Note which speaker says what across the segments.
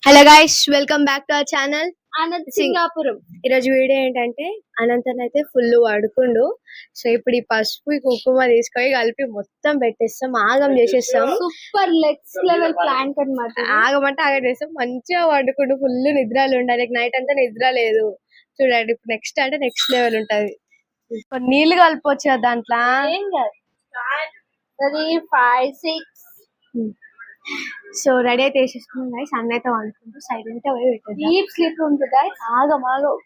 Speaker 1: Hello guys, welcome back to our channel
Speaker 2: Anant Singapuram.
Speaker 1: ఈరోజు video ఏంటంటే అనంతన్ అయితే ఫుల్ పడుకుండు. సో ఇప్పుడు ఈ పసుపు కుంకుమ తీసుకొని కలిపి మొత్తం పెట్టేస్తాం, ఆగం చేసేస్తాం.
Speaker 2: సూపర్ నెక్స్ట్ లెవెల్ ప్లాన్ అన్నమాట.
Speaker 1: ఆగమంటే ఆగం చేస్తాం. మంచిగా పడుకుండు, ఫుల్ నిద్రలు ఉండాలి. నైట్ అంతా నిద్ర లేదు చూడండి. ఇప్పుడు నెక్స్ట్ అంటే నెక్స్ట్ లెవెల్ ఉంటది. నీళ్లు కలిపొచ్చు కదా దాంట్లో.
Speaker 2: ఏం కాదు. 3, 5, 6
Speaker 1: సో రెడీ అయితే వేసేసుకున్నాం గైస్. అన్న అయితే వండుకుంటూ సైడ్ అయితే పోయి పెట్టేద్దాం.
Speaker 2: డీప్ స్లీప్ ఉంటుంది గైస్.
Speaker 1: ఆగం ఆగం.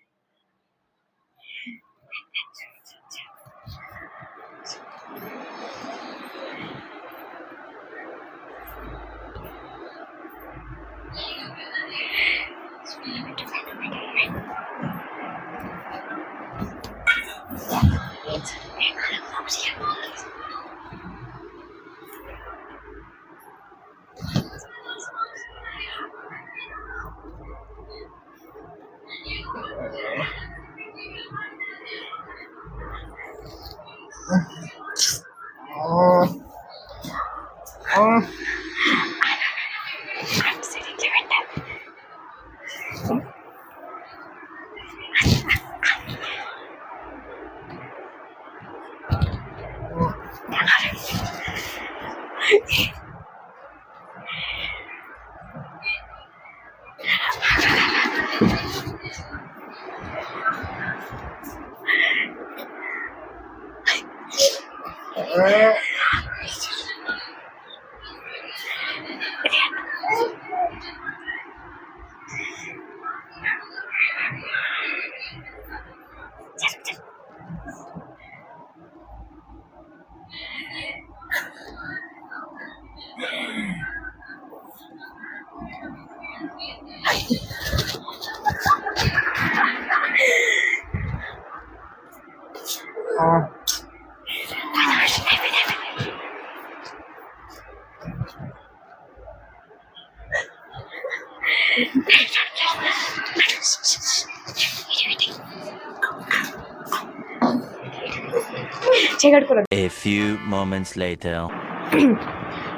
Speaker 3: A few moments later.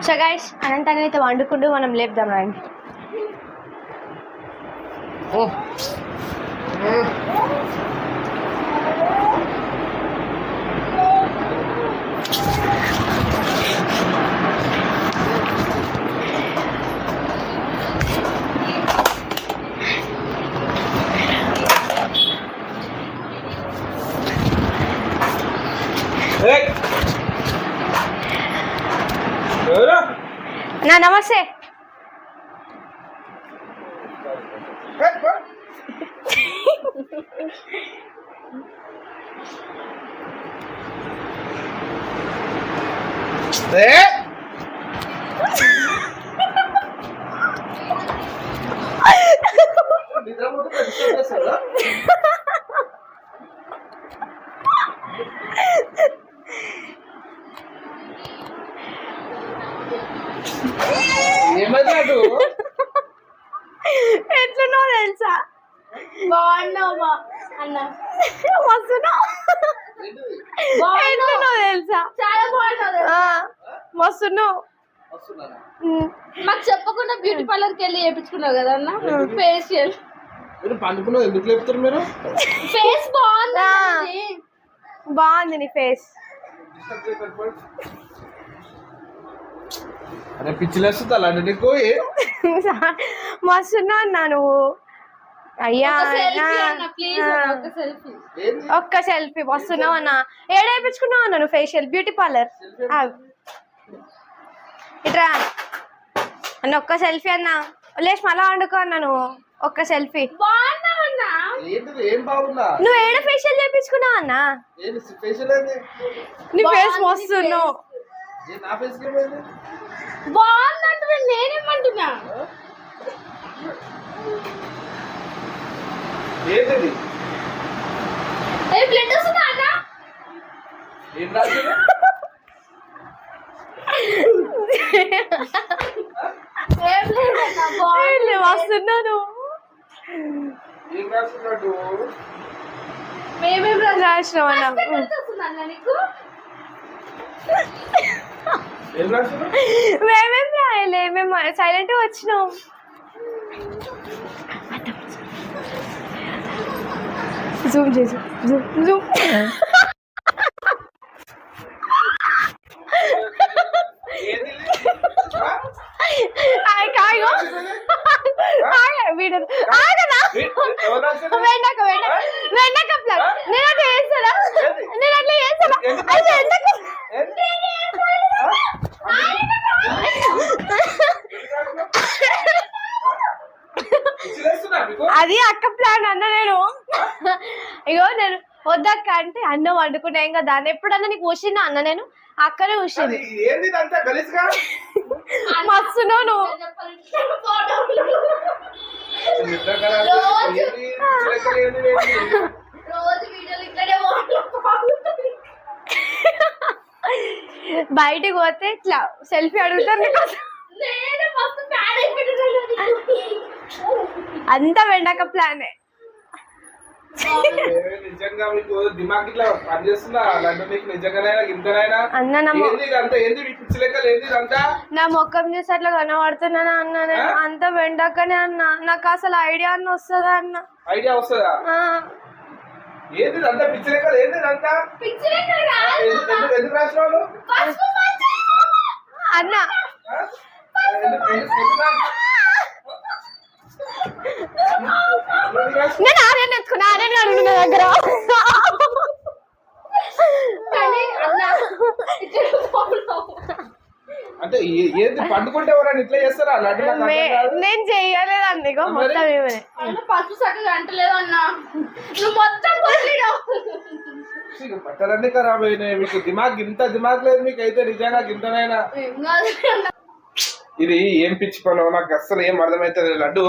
Speaker 1: So guys, అనంతన్ అయితే వండుకుంటూ మనం లేపుదాం రండి. నా నమస్తే. ఎట్లున్నావు తెలుసా?
Speaker 2: బాగున్నావా అన్న?
Speaker 1: మస్తున్నావు. ఎట్లున్నావు తెలుసా?
Speaker 2: చాలా బాగున్నావు.
Speaker 1: మస్తున్నావు.
Speaker 2: మాకు చెప్పకుండా బ్యూటీ పార్లర్ కి వెళ్ళి చేయించుకున్నావు కదా అన్న ఫేషియల్.
Speaker 4: ఎందుకు లేపుతారు మీరు?
Speaker 2: ఫేస్ బాగుంది.
Speaker 1: బాగుంది నీ ఫేస్.
Speaker 4: అరే పిచ్చిలేస్తుంది అలాంటి నీకు.
Speaker 1: మస్తున్నా అన్నా నువ్వు. అయ్యా ఒక్క సెల్ఫీ. వస్తున్నావు అన్న. ఏడేపించుకున్నావు అన్న నువ్వు ఫేషియల్ బ్యూటీ పార్లర్? ఇట్రా అన్న, ఒక్క సెల్ఫీ అన్న. లేచి మళ్ళా వండుకో అన్న నువ్వు. ఒక్క సెల్ఫీ. నువ్వు ఏడ ఫేషియల్ చేయించుకున్నావు అన్న? నీ ఫేస్ మస్తున్నావు.
Speaker 2: బాగుందంటే నేనేమంటున్నా? బ్లడ్ వస్తుందా అన్న?
Speaker 1: వస్తున్నాను.
Speaker 2: మేమేం
Speaker 1: రాసినావు అన్న?
Speaker 2: నీకు
Speaker 1: మేమేం రాయలే, మేము సైలెంట్ గా వచ్చినాం. జూమ్ చేసి జూమ్ జూమ్ వెండక ప్లాన్ నేను అట్లా చేస్తారా నేను అట్లా చేస్తారా అది వెండక అది అక్క ప్లాన్ అన్న నేను ఇగో నేను వద్దక్క అంటే అన్నం వండుకుంటే ఏం కదా అని ఎప్పుడన్నా నీకు కూర్చున్నా అన్న నేను అక్కనే కూర్చుంది మస్తున్నా నువ్వు బయటికి పోతే ఇట్లా సెల్ఫీ అడుగుతారు అంతా వెండక ప్లానే
Speaker 4: నిజంగా మీకు దిమాగ్ ఇట్లా పనిచేస్తుందా అలాంటి మీకు నిజంగానే ఇంతనైనా
Speaker 1: అన్న
Speaker 4: ఏంది మీ పిచ్చి లెక్కలు ఏంది అంతా
Speaker 1: నా ముఖం చూసి అట్లా కనబడుతున్నానా అన్న నేను అంత వెండకనే అన్న నాకు అసలు ఐడియా అన్న వస్తుందా అన్న
Speaker 4: ఐడియా వస్తుందా ఏంది అంతా పిచ్చి లెక్కలు ఏంది అంతా ఎందుకు రాసినావు
Speaker 1: అన్న నేను ఆర్యన్ ఎత్తుకున్నా ఆర్యన్ అడుగుతున్నా దగ్గర
Speaker 4: అంటే ఏంది పండుకుంటే ఎవరైనా ఇట్లా చేస్తారా
Speaker 1: నేను చెయ్యలేదండి ఇగో మొత్తం ఏమని
Speaker 2: పసుపు చక్కగా అంటలేదు అన్నా నువ్వు మొత్తం
Speaker 4: పట్టాలన్నీ ఖరాబ్ అయినాయి మీకు దిమాగ్ ఇంత దిమాగ్ లేదు మీకు అయితే నిజంగా ఇంతనైనా ఇది ఏం పిచ్చి పను నాకు అస్సలు ఏం అర్థమైతే లడ్డు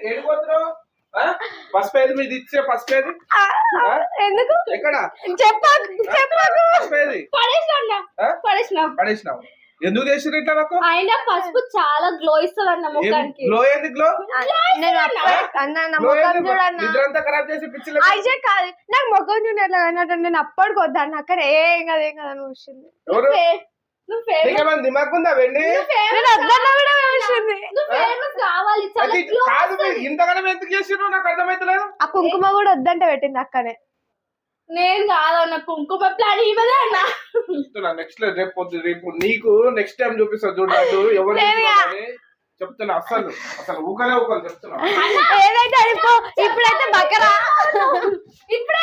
Speaker 4: ఏడిపోతున్నావు పసుపేది మీది ఇచ్చే పసుపేది
Speaker 1: ఎందుకు
Speaker 4: ఎక్కడ పసుపేది పడేసినావు ఎందుకు చేసిన ఇట్లా నాకు
Speaker 2: అయినా పసుపు చాలా గ్లో ఇస్తుంది అన్న ముఖానికి
Speaker 4: గ్లో ఏంది గ్లో నిద్రంతా ఖరాబ్ చేసి పిచ్చి
Speaker 1: అయితే కాదు నాకు ముఖం చూడండి ఎట్లా అన్నట్టు నేను అప్పటికి వద్దాను అక్కడ ఏం కదా ఏం కదా అని వచ్చింది
Speaker 4: ఎవరు దిమాగ్ ఉందా వెండి
Speaker 1: నేను వద్దన్నా కూడా వచ్చింది
Speaker 4: కాదు ఇంతగానం ఎందుకు చేసినావు నాకు అర్థమైతలేదు
Speaker 1: ఆ కుంకుమ కూడా వద్దంటే పెట్టింది అక్కనే
Speaker 2: నేను కాదన్న కుంకుమ ప్లాన్ ఇవ్వదే అన్న
Speaker 4: నెక్స్ట్ రేపు నీకు నెక్స్ట్ టైం చూపిస్తా చూడదు ఎవరు చెప్తున్నా అసలు ఊకలే చెప్తున్నా
Speaker 1: ఏదైతే ఇప్పుడైతే బకరా
Speaker 2: ఇప్పుడే